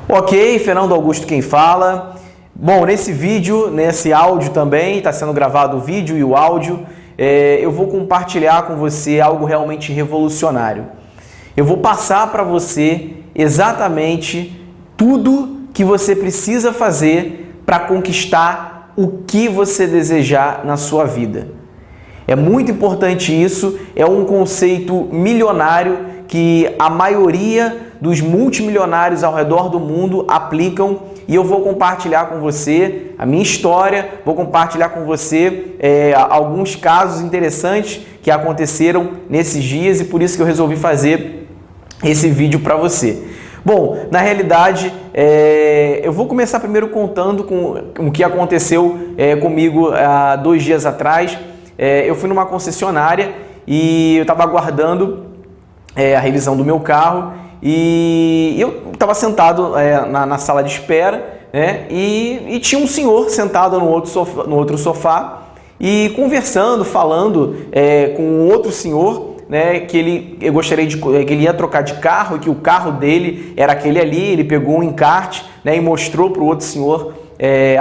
Ok, Fernando Augusto quem fala. Bom, nesse vídeo, nesse áudio também, está sendo gravado o vídeo e o áudio, eu vou compartilhar com você algo realmente revolucionário. Eu vou passar para você exatamente tudo que você precisa fazer para conquistar o que você desejar na sua vida. É muito importante isso, é um conceito milionário que a maioria dos multimilionários ao redor do mundo aplicam e eu vou compartilhar com você a minha história, vou compartilhar com você alguns casos interessantes que aconteceram nesses dias e por isso que eu resolvi fazer esse vídeo para você. Bom, na realidade, eu vou começar primeiro contando com o que aconteceu comigo há 2 dias atrás. Eu fui numa concessionária e eu estava aguardando a revisão do meu carro e eu estava sentado na sala de espera, né, e tinha um senhor sentado no outro sofá e conversando, falando com outro senhor, né, que ele ia trocar de carro e que o carro dele era aquele ali. Ele pegou um encarte, né, e mostrou para o outro senhor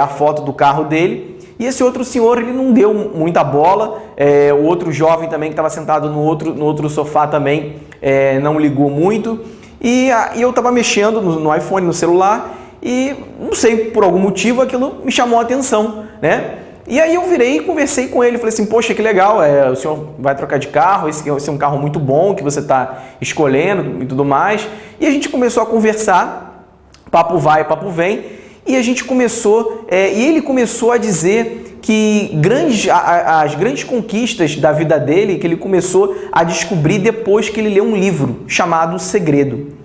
a foto do carro dele. E esse outro senhor, ele não deu muita bola, o outro jovem também que estava sentado no outro sofá também não ligou muito. E eu estava mexendo no iPhone, no celular, e não sei, por algum motivo aquilo me chamou a atenção, né? E aí eu virei e conversei com ele, falei assim, poxa, que legal, o senhor vai trocar de carro, esse é um carro muito bom que você está escolhendo e tudo mais. E a gente começou a conversar, papo vai, papo vem, e a gente começou, e ele começou a dizer que as grandes conquistas da vida dele, que ele começou a descobrir depois que ele leu um livro chamado O Segredo.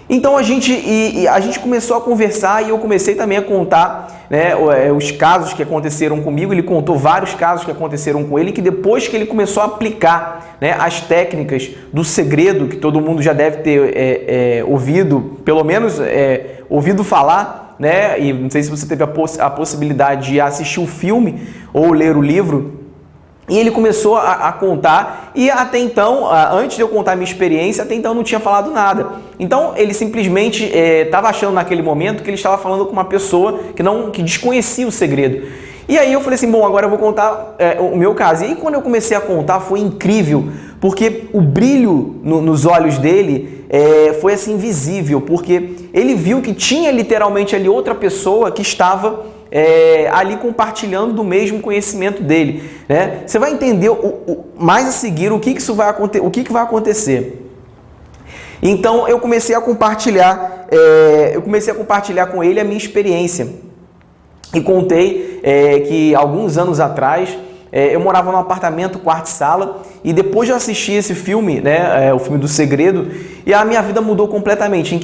Então a gente começou a conversar e eu comecei também a contar, né, os casos que aconteceram comigo. Ele contou vários casos que aconteceram com ele, que depois que ele começou a aplicar, né, as técnicas do segredo, que todo mundo já deve ter ouvido, pelo menos ouvido falar, né? E não sei se você teve a possibilidade de assistir o filme ou ler o livro. E ele começou a contar, e até então, antes de eu contar a minha experiência, até então eu não tinha falado nada. Então ele simplesmente estava achando naquele momento que ele estava falando com uma pessoa que desconhecia o segredo. E aí eu falei assim, bom, agora eu vou contar o meu caso. E aí quando eu comecei a contar foi incrível, porque o brilho nos olhos dele foi assim visível, porque ele viu que tinha literalmente ali outra pessoa que estava ali compartilhando do mesmo conhecimento dele, né? Você vai entender mais a seguir o que vai acontecer. Então eu comecei a compartilhar, com ele a minha experiência e contei que alguns anos atrás eu morava num apartamento, quarto e sala, e depois de assistir esse filme, né, o filme do Segredo, e a minha vida mudou completamente. Em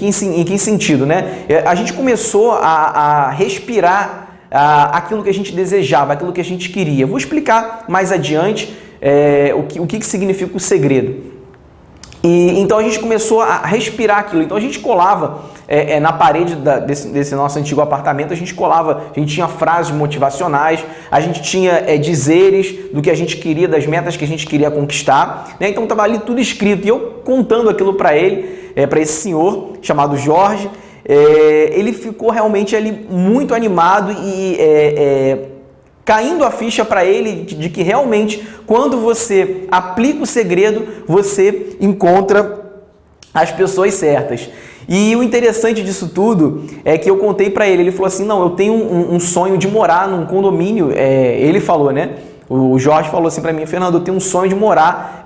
que sentido, né? A gente começou a respirar aquilo que a gente desejava, aquilo que a gente queria. Vou explicar mais adiante o que significa o segredo. E então a gente começou a respirar aquilo. Então a gente colava na parede desse nosso antigo apartamento, a gente tinha frases motivacionais, a gente tinha dizeres do que a gente queria, das metas que a gente queria conquistar, né? Então estava ali tudo escrito, e eu contando aquilo para ele, para esse senhor chamado Jorge. Ele ficou realmente ali muito animado e caindo a ficha para ele de que realmente quando você aplica o segredo, você encontra as pessoas certas. E o interessante disso tudo é que eu contei para ele, ele falou assim, não, eu tenho um sonho de morar num condomínio, ele falou, né? O Jorge falou assim para mim, Fernando, eu tenho um sonho de morar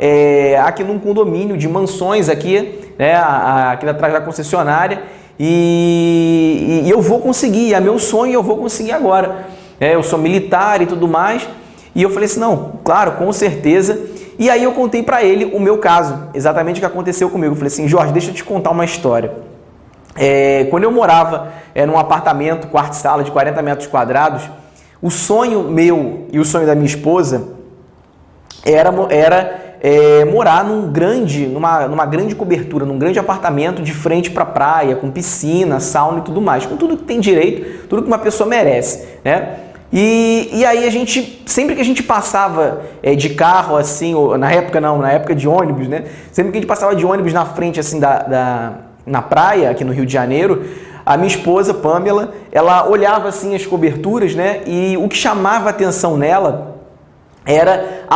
aqui num condomínio de mansões aqui, né, aqui atrás da concessionária, e eu vou conseguir, é meu sonho e eu vou conseguir agora. Eu sou militar e tudo mais. E eu falei assim, não, claro, com certeza. E aí eu contei para ele o meu caso, exatamente o que aconteceu comigo. Eu falei assim, Jorge, deixa eu te contar uma história. Quando eu morava num apartamento, quarto e sala de 40 metros quadrados, o sonho meu e o sonho da minha esposa era morar numa grande cobertura, num grande apartamento de frente para a praia, com piscina, sauna e tudo mais, com tudo que tem direito, tudo que uma pessoa merece, né? E aí sempre que a gente passava de carro, assim, ou, na época de ônibus, né? Sempre que a gente passava de ônibus na frente, assim, na praia, aqui no Rio de Janeiro, A minha esposa, Pamela, ela olhava assim as coberturas, né? E o que chamava a atenção nela era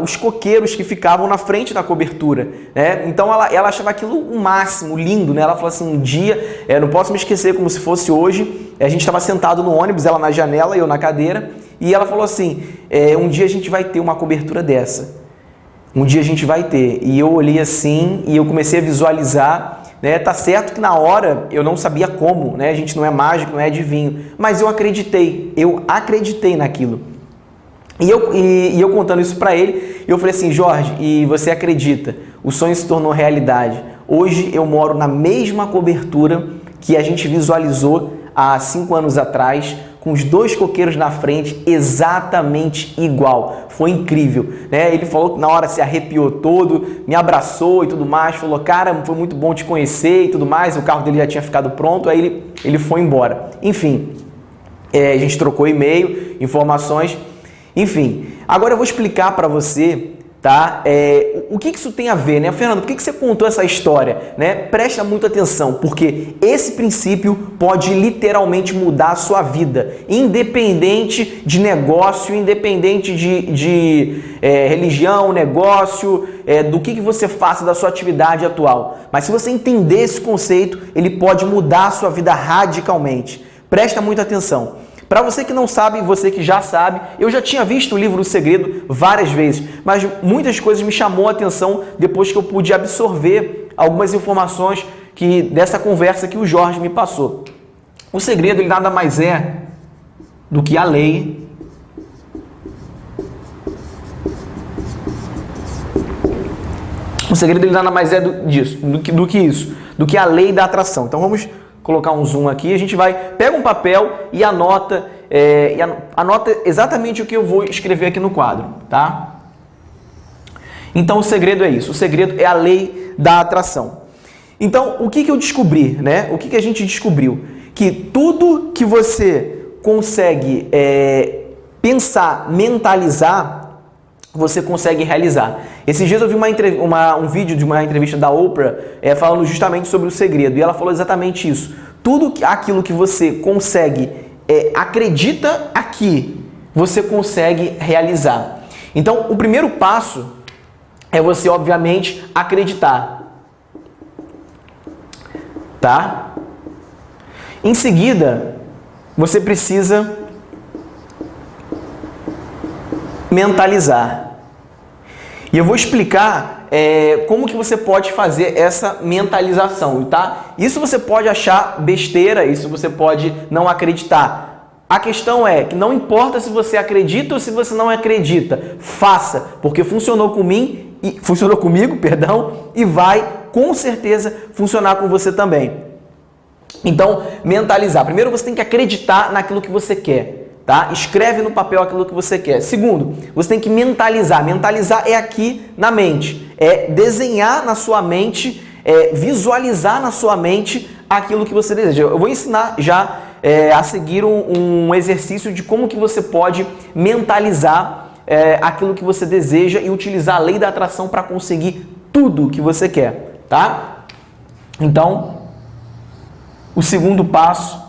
os coqueiros que ficavam na frente da cobertura, né? Então ela achava aquilo o máximo, lindo, né? Ela falou assim, um dia, não posso me esquecer como se fosse hoje, a gente estava sentado no ônibus, ela na janela e eu na cadeira, e ela falou assim, um dia a gente vai ter uma cobertura dessa, um dia a gente vai ter. E eu olhei assim e eu comecei a visualizar, né? Tá certo que na hora eu não sabia como, né? A gente não é mágico, não é adivinho, mas eu acreditei naquilo. E eu contando isso para ele, eu falei assim, Jorge, e você acredita? O sonho se tornou realidade. Hoje eu moro na mesma cobertura que a gente visualizou há 5 anos atrás, com os 2 coqueiros na frente, exatamente igual. Foi incrível, né? Ele falou que na hora se arrepiou todo, me abraçou e tudo mais, falou, cara, foi muito bom te conhecer e tudo mais, o carro dele já tinha ficado pronto, aí ele foi embora. Enfim, a gente trocou e-mail, informações. Enfim, agora eu vou explicar para você, tá? O que isso tem a ver, né? Fernando, por que você contou essa história, né? Presta muita atenção, porque esse princípio pode literalmente mudar a sua vida, independente de negócio, independente de religião, negócio, do que você faça da sua atividade atual. Mas se você entender esse conceito, ele pode mudar a sua vida radicalmente. Presta muita atenção. Para você que não sabe, você que já sabe, eu já tinha visto o livro O Segredo várias vezes, mas muitas coisas me chamou a atenção depois que eu pude absorver algumas informações dessa conversa que o Jorge me passou. O segredo, ele nada mais é do que a lei O segredo, ele nada mais é do que a lei da atração. Então vamos colocar um zoom aqui, a gente pega um papel e anota, anota exatamente o que eu vou escrever aqui no quadro, tá? Então o segredo é isso, o segredo é a lei da atração. Então o que eu descobri, né? O que a gente descobriu? Que tudo que você consegue pensar, mentalizar, você consegue realizar. Esses dias eu vi um vídeo de uma entrevista da Oprah falando justamente sobre o segredo, e ela falou exatamente isso. Tudo aquilo que você consegue, acredita aqui, você consegue realizar. Então, o primeiro passo é você, obviamente, acreditar. Tá? Em seguida, você precisa mentalizar. E eu vou explicar como que você pode fazer essa mentalização, tá? Isso você pode achar besteira, isso você pode não acreditar. A questão é que não importa se você acredita ou se você não acredita, faça, porque funcionou comigo, e vai com certeza funcionar com você também. Então, mentalizar. Primeiro você tem que acreditar naquilo que você quer. Tá? Escreve no papel aquilo que você quer. Segundo, você tem que mentalizar. Mentalizar é aqui na mente. É desenhar na sua mente, visualizar na sua mente aquilo que você deseja. Eu vou ensinar já a seguir um exercício de como que você pode mentalizar aquilo que você deseja e utilizar a lei da atração para conseguir tudo que você quer. Tá? Então, o segundo passo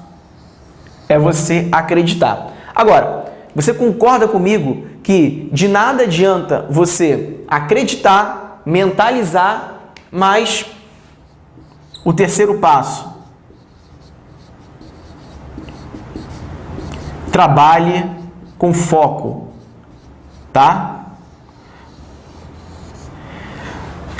é você acreditar. Agora, você concorda comigo que de nada adianta você acreditar, mentalizar, mas o terceiro passo, trabalhe com foco, tá?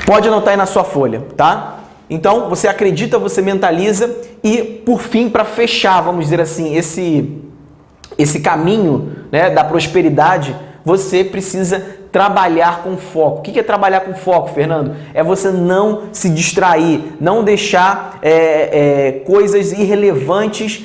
Pode anotar aí na sua folha, tá? Então, você acredita, você mentaliza e, por fim, para fechar, vamos dizer assim, esse caminho, né, da prosperidade, você precisa trabalhar com foco. O que é trabalhar com foco, Fernando? É você não se distrair, não deixar coisas irrelevantes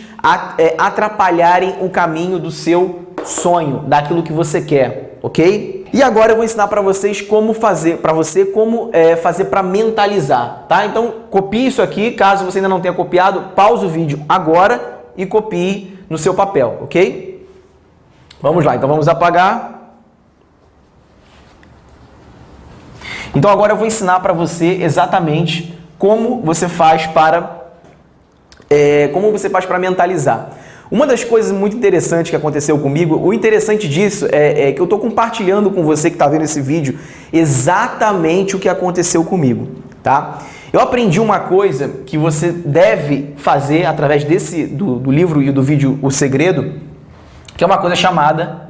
atrapalharem o caminho do seu sonho, daquilo que você quer, ok? E agora eu vou ensinar para vocês como fazer para mentalizar, tá? Então copie isso aqui, caso você ainda não tenha copiado, pause o vídeo agora e copie no seu papel, ok? Vamos lá, então vamos apagar. Então agora eu vou ensinar para você exatamente como você faz para Como você faz para mentalizar? Uma das coisas muito interessantes que aconteceu comigo, o interessante disso é que eu estou compartilhando com você que está vendo esse vídeo exatamente o que aconteceu comigo, tá? Eu aprendi uma coisa que você deve fazer através do livro e do vídeo O Segredo, que é uma coisa chamada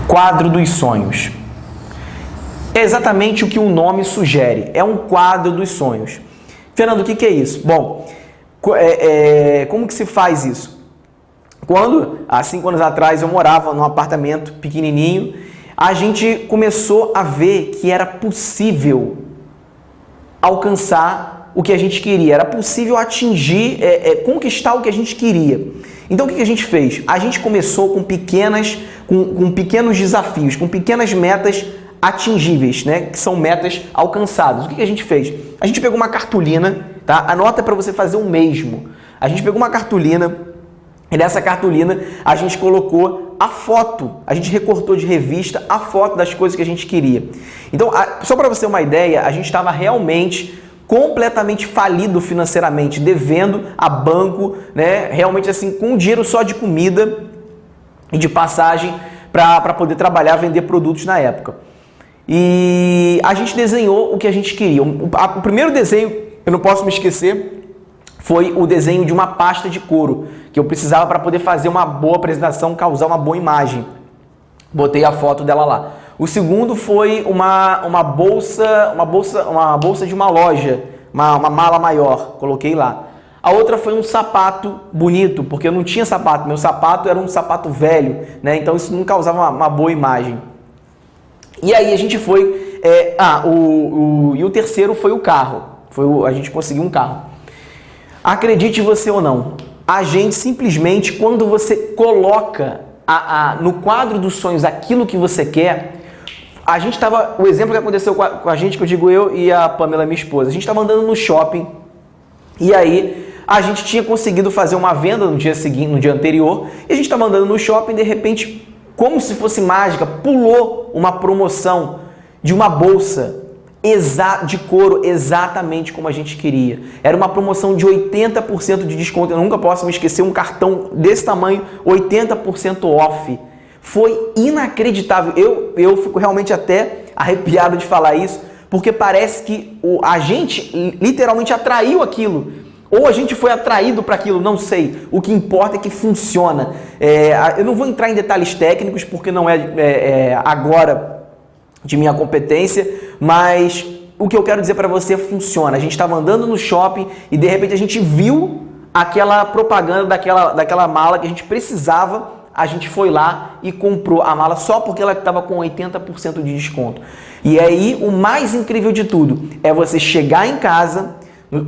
quadro dos sonhos. É exatamente o que o nome sugere, é um quadro dos sonhos. Fernando, o que é isso? Bom, como que se faz isso? Quando, há 5 anos atrás, eu morava num apartamento pequenininho, a gente começou a ver que era possível alcançar o que a gente queria, era possível atingir, conquistar o que a gente queria. Então, o que a gente fez? A gente começou com pequenos desafios, com pequenas metas atingíveis, né? Que são metas alcançadas. O que a gente fez? A gente pegou uma cartolina, tá? Anota para você fazer o mesmo. A gente pegou uma cartolina e nessa cartolina a gente colocou a foto, a gente recortou de revista a foto das coisas que a gente queria. Então, só para você ter uma ideia, a gente estava realmente completamente falido financeiramente, devendo a banco, né? Realmente assim, com dinheiro só de comida e de passagem para poder trabalhar, vender produtos na época. E a gente desenhou o que a gente queria. O primeiro desenho, eu não posso me esquecer, foi o desenho de uma pasta de couro, que eu precisava para poder fazer uma boa apresentação, causar uma boa imagem. Botei a foto dela lá. O segundo foi uma bolsa de uma loja, uma mala maior, coloquei lá. A outra foi um sapato bonito, porque eu não tinha sapato, meu sapato era um sapato velho, né? Então isso não causava uma boa imagem. E aí a gente foi, e o terceiro foi o carro, a gente conseguiu um carro. Acredite você ou não, a gente simplesmente, quando você coloca no quadro dos sonhos aquilo que você quer, a gente estava, o exemplo que aconteceu com a gente, que eu digo eu e a Pamela, minha esposa, a gente estava andando no shopping, e aí a gente tinha conseguido fazer uma venda no dia seguinte, no dia anterior, e a gente estava andando no shopping e de repente, como se fosse mágica, pulou uma promoção de uma bolsa de couro exatamente como a gente queria. Era uma promoção de 80% de desconto. Eu nunca posso me esquecer, um cartão desse tamanho, 80% off. Foi inacreditável. Eu fico realmente até arrepiado de falar isso, porque parece que a gente literalmente atraiu aquilo. Ou a gente foi atraído para aquilo, não sei. O que importa é que funciona. Eu não vou entrar em detalhes técnicos, porque não é agora de minha competência, mas o que eu quero dizer para você funciona. A gente estava andando no shopping e de repente a gente viu aquela propaganda daquela mala que a gente precisava, a gente foi lá e comprou a mala só porque ela estava com 80% de desconto. E aí o mais incrível de tudo é você chegar em casa,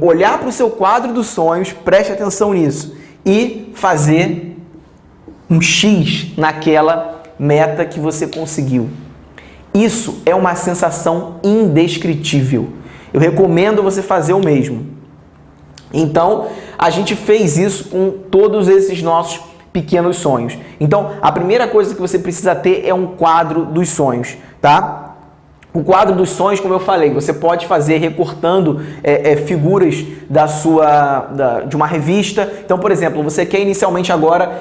olhar para o seu quadro dos sonhos, preste atenção nisso, e fazer um X naquela meta que você conseguiu. Isso é uma sensação indescritível. Eu recomendo você fazer o mesmo. Então, a gente fez isso com todos esses nossos pequenos sonhos. Então, a primeira coisa que você precisa ter é um quadro dos sonhos, tá? O quadro dos sonhos, como eu falei, você pode fazer recortando figuras de uma revista. Então, por exemplo, você quer inicialmente agora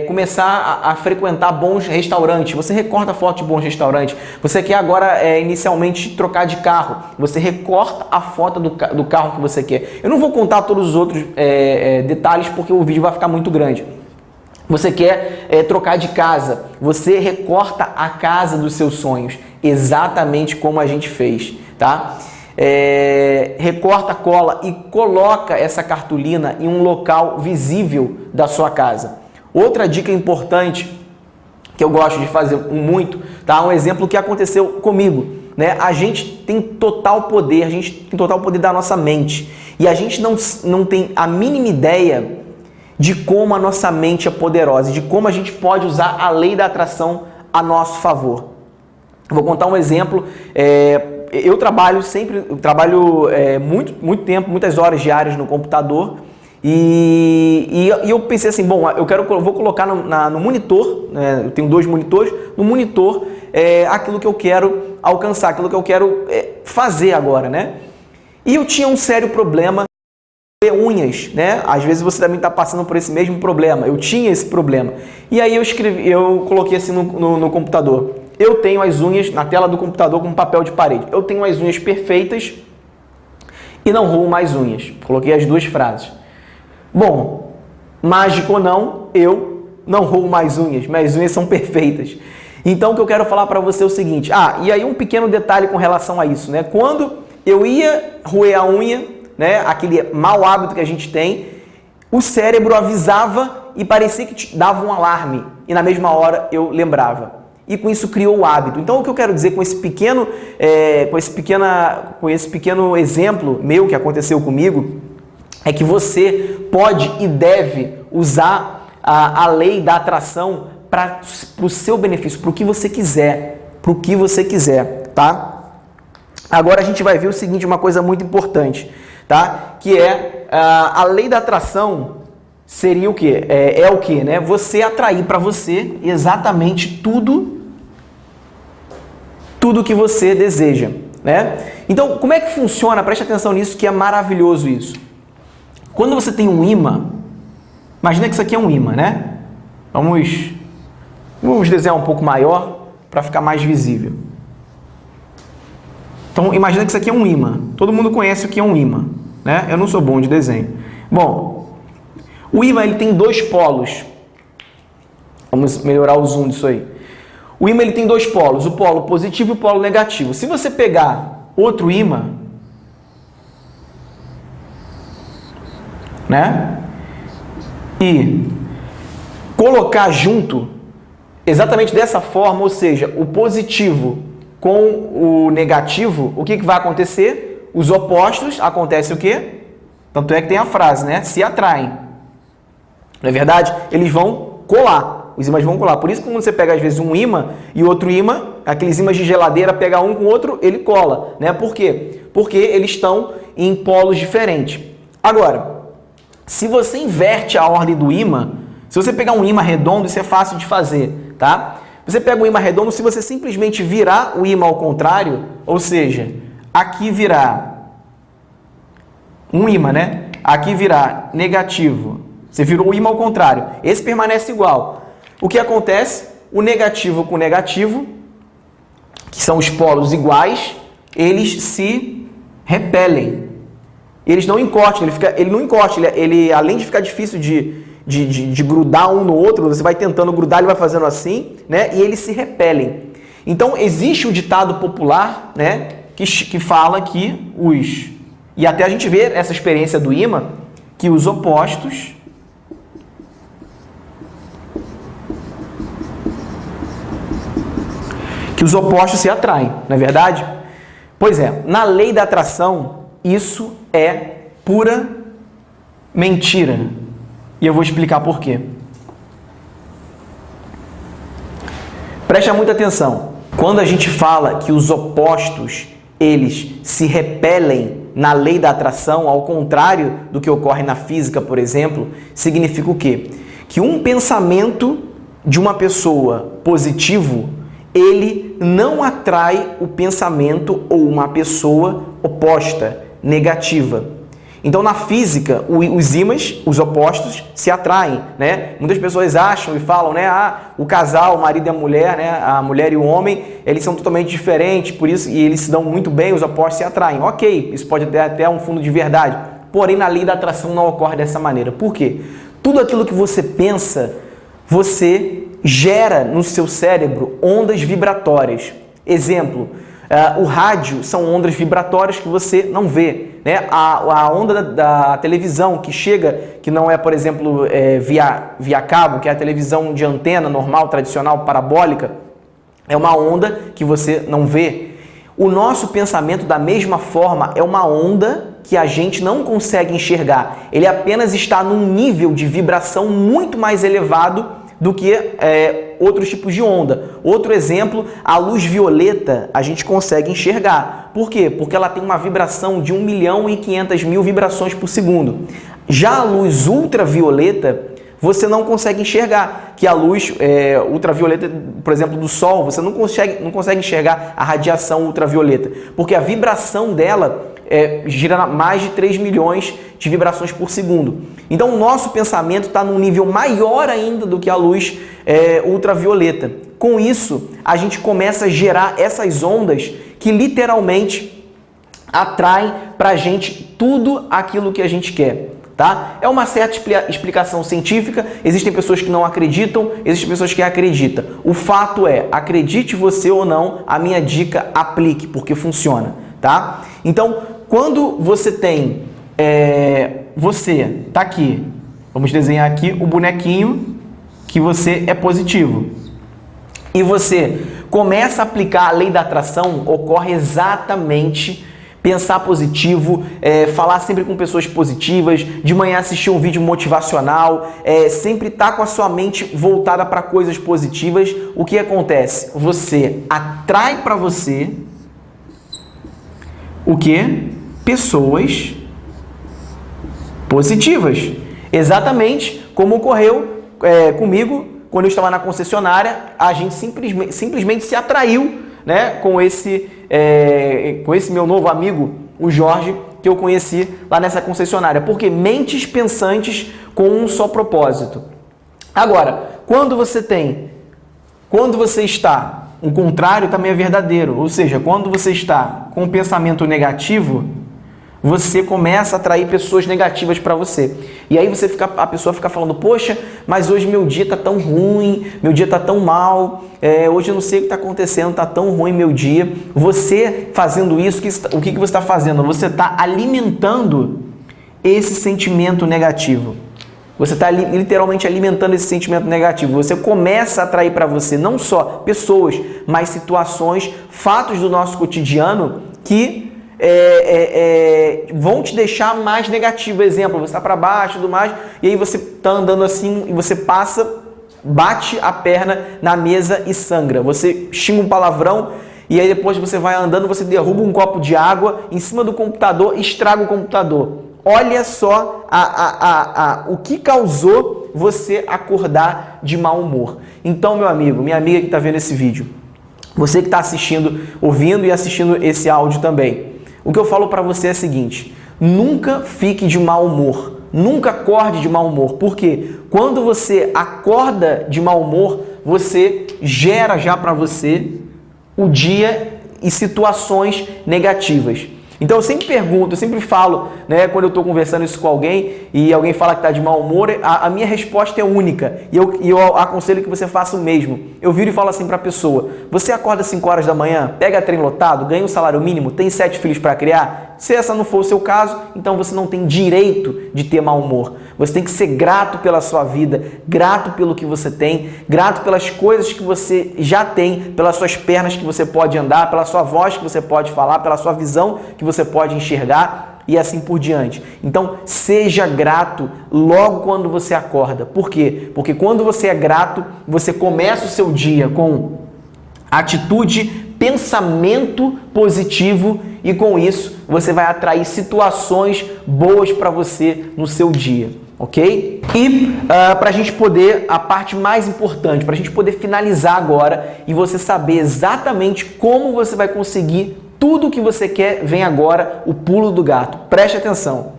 começar a frequentar bons restaurantes. Você recorta foto de bons restaurantes. Você quer agora inicialmente trocar de carro. Você recorta a foto do carro que você quer. Eu não vou contar todos os outros detalhes porque o vídeo vai ficar muito grande. Você quer trocar de casa, você recorta a casa dos seus sonhos, exatamente como a gente fez, tá? Recorta, cola e coloca essa cartolina em um local visível da sua casa. Outra dica importante que eu gosto de fazer muito, tá? Um exemplo que aconteceu comigo, né? A gente tem total poder, da nossa mente e a gente não tem a mínima ideia de como a nossa mente é poderosa, de como a gente pode usar a lei da atração a nosso favor. Vou contar um exemplo. Eu trabalho muito tempo, muitas horas diárias no computador e eu pensei assim, bom, eu vou colocar no monitor, né, eu tenho 2 monitores, no monitor aquilo que eu quero alcançar, aquilo que eu quero fazer agora, né? E eu tinha um sério problema de unhas, né? Às vezes você também está passando por esse mesmo problema. Eu tinha esse problema. E aí eu coloquei assim no computador. Eu tenho as unhas na tela do computador com papel de parede. Eu tenho as unhas perfeitas e não roo mais unhas. Coloquei as duas frases. Bom, mágico ou não, eu não roo mais unhas. Minhas unhas são perfeitas. Então, o que eu quero falar para você é o seguinte. E aí um pequeno detalhe com relação a isso, né? Quando eu ia roer a unha, né, aquele mau hábito que a gente tem, o cérebro avisava e parecia que dava um alarme. E na mesma hora eu lembrava. E com isso criou o hábito. Então, o que eu quero dizer com esse pequeno exemplo meu que aconteceu comigo é que você pode e deve usar a lei da atração para o seu benefício, para o que você quiser, tá? Agora a gente vai ver o seguinte, uma coisa muito importante, tá? Que é a lei da atração seria o quê? É o quê, né? Você atrair para você exatamente tudo que você deseja, né? Então, como é que funciona? Preste atenção nisso, que é maravilhoso isso. Quando você tem um imã, imagina que isso aqui é um imã, né? Vamos desenhar um pouco maior para ficar mais visível. Então, imagina que isso aqui é um imã. Todo mundo conhece o que é um imã, né? Eu não sou bom de desenho. Bom, o imã ele tem dois polos. Vamos melhorar o zoom disso aí. O imã ele tem dois polos, o polo positivo e o polo negativo. Se você pegar outro imã, né? E colocar junto, exatamente dessa forma, ou seja, o positivo com o negativo, o que vai acontecer? Os opostos, acontece o quê? Tanto é que tem a frase, né? Se atraem. Não é verdade? Eles vão colar. Os ímãs vão colar. Por isso que quando você pega, às vezes, um ímã e outro ímã, aqueles ímãs de geladeira, pega um com o outro, ele cola, né? Por quê? Porque eles estão em polos diferentes. Agora, se você inverte a ordem do ímã, se você pegar um ímã redondo, isso é fácil de fazer, tá? Você pega um ímã redondo, se você simplesmente virar o ímã ao contrário, ou seja, aqui virar um ímã, né? Aqui virar negativo. Você virou o ímã ao contrário. Esse permanece igual. O que acontece? O negativo com o negativo, que são os polos iguais, eles se repelem. Eles não encostam, ele não encosta, ele além de ficar difícil de grudar um no outro, você vai tentando grudar, ele vai fazendo assim, né? E eles se repelem. Então, existe o ditado popular, né? Que fala que e até a gente vê essa experiência do imã, que os opostos se atraem, não é verdade? Pois é, na lei da atração, isso é pura mentira. E eu vou explicar por quê. Preste muita atenção. Quando a gente fala que os opostos, eles se repelem na lei da atração, ao contrário do que ocorre na física, por exemplo, significa o quê? Que um pensamento de uma pessoa positivo, ele não atrai o pensamento ou uma pessoa oposta, negativa. Então, na física, os ímãs, os opostos, se atraem, né? Muitas pessoas acham e falam, né? O casal, o marido e a mulher, né? A mulher e o homem, eles são totalmente diferentes, por isso, e eles se dão muito bem, os opostos se atraem. Ok, isso pode ter até um fundo de verdade. Porém, na lei da atração não ocorre dessa maneira. Por quê? Tudo aquilo que você pensa, você gera no seu cérebro ondas vibratórias. Exemplo, o rádio são ondas vibratórias que você não vê, né? A onda da televisão que chega, que não é, por exemplo, via cabo, que é a televisão de antena normal, tradicional, parabólica, é uma onda que você não vê. O nosso pensamento, da mesma forma, é uma onda que a gente não consegue enxergar. Ele apenas está num nível de vibração muito mais elevado do que outros tipos de onda. Outro exemplo, a luz violeta a gente consegue enxergar. Por quê? Porque ela tem uma vibração de 1.500.000 vibrações por segundo. Já a luz ultravioleta, você não consegue enxergar, que a luz ultravioleta, por exemplo, do sol, você não consegue enxergar a radiação ultravioleta, porque a vibração dela gira mais de 3 milhões de vibrações por segundo. Então, o nosso pensamento está num nível maior ainda do que a luz ultravioleta. Com isso, a gente começa a gerar essas ondas que literalmente atraem para a gente tudo aquilo que a gente quer. Tá? É uma certa explicação científica, existem pessoas que não acreditam, existem pessoas que acreditam. O fato é, acredite você ou não, a minha dica aplique, porque funciona. Tá? Então, quando você tem, você tá aqui, vamos desenhar aqui o bonequinho que você é positivo, e você começa a aplicar a lei da atração, ocorre exatamente pensar positivo, falar sempre com pessoas positivas, de manhã assistir um vídeo motivacional, sempre estar com a sua mente voltada para coisas positivas. O que acontece? Você atrai para você o quê? Pessoas positivas. Exatamente como ocorreu comigo quando eu estava na concessionária. A gente simplesmente se atraiu, né, com esse meu novo amigo, o Jorge, que eu conheci lá nessa concessionária. Porque mentes pensantes com um só propósito. Agora, quando você está, o contrário também é verdadeiro. Ou seja, quando você está com um pensamento negativo, você começa a atrair pessoas negativas para você. E aí a pessoa fica falando, poxa, mas hoje meu dia está tão ruim, meu dia está tão mal, hoje eu não sei o que está acontecendo, está tão ruim meu dia. Você fazendo isso, o que você está fazendo? Você está alimentando esse sentimento negativo. Você está literalmente alimentando esse sentimento negativo. Você começa a atrair para você não só pessoas, mas situações, fatos do nosso cotidiano que vão te deixar mais negativo. Exemplo, você está para baixo e tudo mais, e aí você está andando assim e você bate a perna na mesa e sangra. Você xinga um palavrão e aí depois você vai andando, você derruba um copo de água em cima do computador e estraga o computador. Olha só o que causou você acordar de mau humor. Então, meu amigo, minha amiga que está vendo esse vídeo, você que está assistindo, ouvindo e assistindo esse áudio também, o que eu falo para você é o seguinte: nunca fique de mau humor, nunca acorde de mau humor, porque quando você acorda de mau humor, você gera já para você o dia e situações negativas. Então eu sempre pergunto, eu sempre falo, né, quando eu estou conversando isso com alguém e alguém fala que está de mau humor, a minha resposta é única e eu aconselho que você faça o mesmo. Eu viro e falo assim para a pessoa: você acorda às 5 horas da manhã, pega trem lotado, ganha um salário mínimo, tem 7 filhos para criar? Se essa não for o seu caso, então você não tem direito de ter mau humor. Você tem que ser grato pela sua vida, grato pelo que você tem, grato pelas coisas que você já tem, pelas suas pernas que você pode andar, pela sua voz que você pode falar, pela sua visão que você pode enxergar e assim por diante. Então, seja grato logo quando você acorda. Por quê? Porque quando você é grato, você começa o seu dia com atitude, pensamento positivo e com isso você vai atrair situações boas para você no seu dia, ok? E para a gente poder, a parte mais importante, para a gente poder finalizar agora e você saber exatamente como você vai conseguir tudo o que você quer, vem agora o pulo do gato. Preste atenção.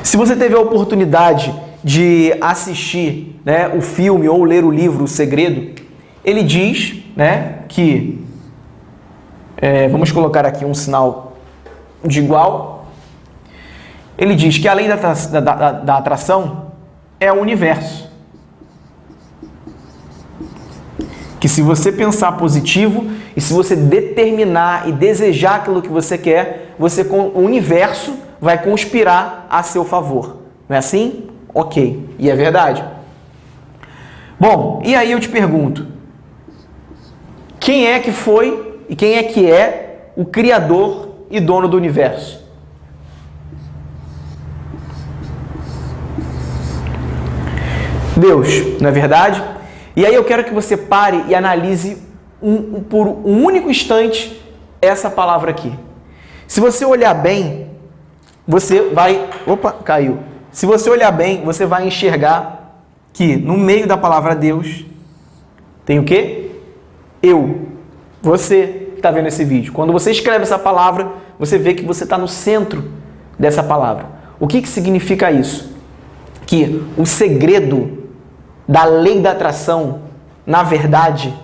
Se você teve a oportunidade de assistir, né, o filme ou ler o livro O Segredo, ele diz, né, que, vamos colocar aqui um sinal de igual, ele diz que a lei da atração é o universo. Que se você pensar positivo e se você determinar e desejar aquilo que você quer, o universo vai conspirar a seu favor. Não é assim? Ok. E é verdade. Bom, e aí eu te pergunto, quem é que foi e quem é que é o criador e dono do universo? Deus, não é verdade? E aí eu quero que você pare e analise por um único instante essa palavra aqui. Se você olhar bem, você vai... Opa, caiu. Se você olhar bem, você vai enxergar que no meio da palavra Deus tem o quê? Eu. Você que está vendo esse vídeo. Quando você escreve essa palavra, você vê que você está no centro dessa palavra. O que significa isso? Que o segredo da lei da atração, na verdade,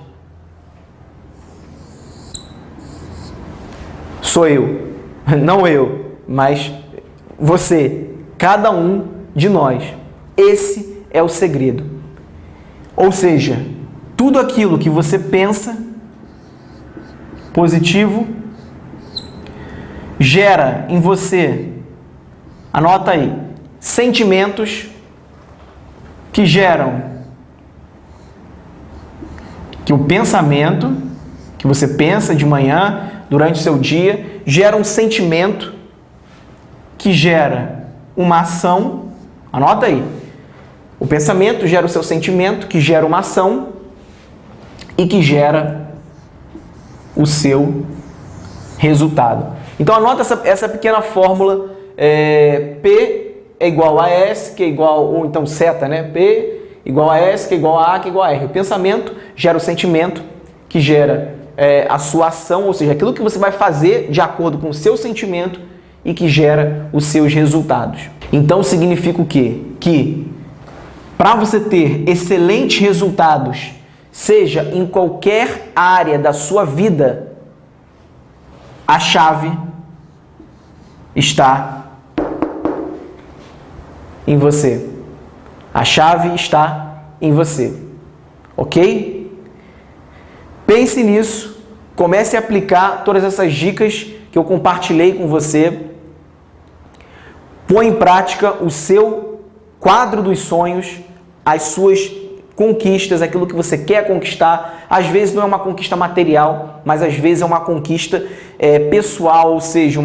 sou eu. Não eu, mas você. Cada um de nós. Esse é o segredo. Ou seja, tudo aquilo que você pensa positivo gera em você, anota aí, sentimentos que geram que o pensamento que você pensa de manhã, durante o seu dia, gera um sentimento que gera uma ação, anota aí, o pensamento gera o seu sentimento, que gera uma ação e que gera o seu resultado. Então anota essa pequena fórmula, P é igual a S, que é igual, ou então seta, né? P igual a S, que é igual a A, que é igual a R. O pensamento gera o sentimento, que gera a sua ação, ou seja, aquilo que você vai fazer de acordo com o seu sentimento e que gera os seus resultados. Então significa o quê? Que para você ter excelentes resultados, seja em qualquer área da sua vida, a chave está em você. A chave está em você. Ok? Pense nisso, comece a aplicar todas essas dicas que eu compartilhei com você. Põe em prática o seu quadro dos sonhos, as suas conquistas, aquilo que você quer conquistar. Às vezes não é uma conquista material, mas às vezes é uma conquista pessoal, ou seja,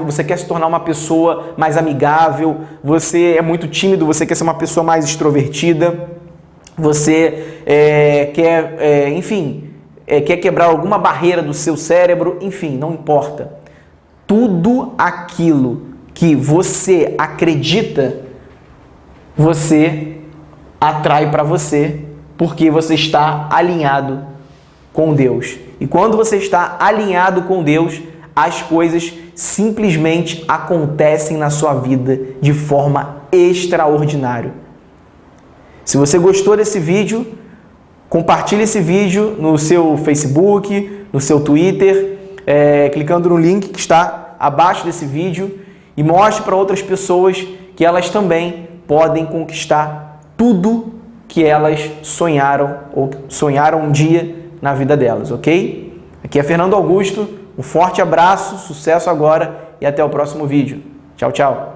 você quer se tornar uma pessoa mais amigável, você é muito tímido, você quer ser uma pessoa mais extrovertida, você quer quebrar alguma barreira do seu cérebro, enfim, não importa. Tudo aquilo que você acredita, você atrai para você, porque você está alinhado com Deus. E quando você está alinhado com Deus, as coisas simplesmente acontecem na sua vida de forma extraordinária. Se você gostou desse vídeo, compartilhe esse vídeo no seu Facebook, no seu Twitter, clicando no link que está abaixo desse vídeo e mostre para outras pessoas que elas também podem conquistar tudo que elas sonharam ou sonharam um dia na vida delas, ok? Aqui é Fernando Augusto, um forte abraço, sucesso agora e até o próximo vídeo. Tchau, tchau!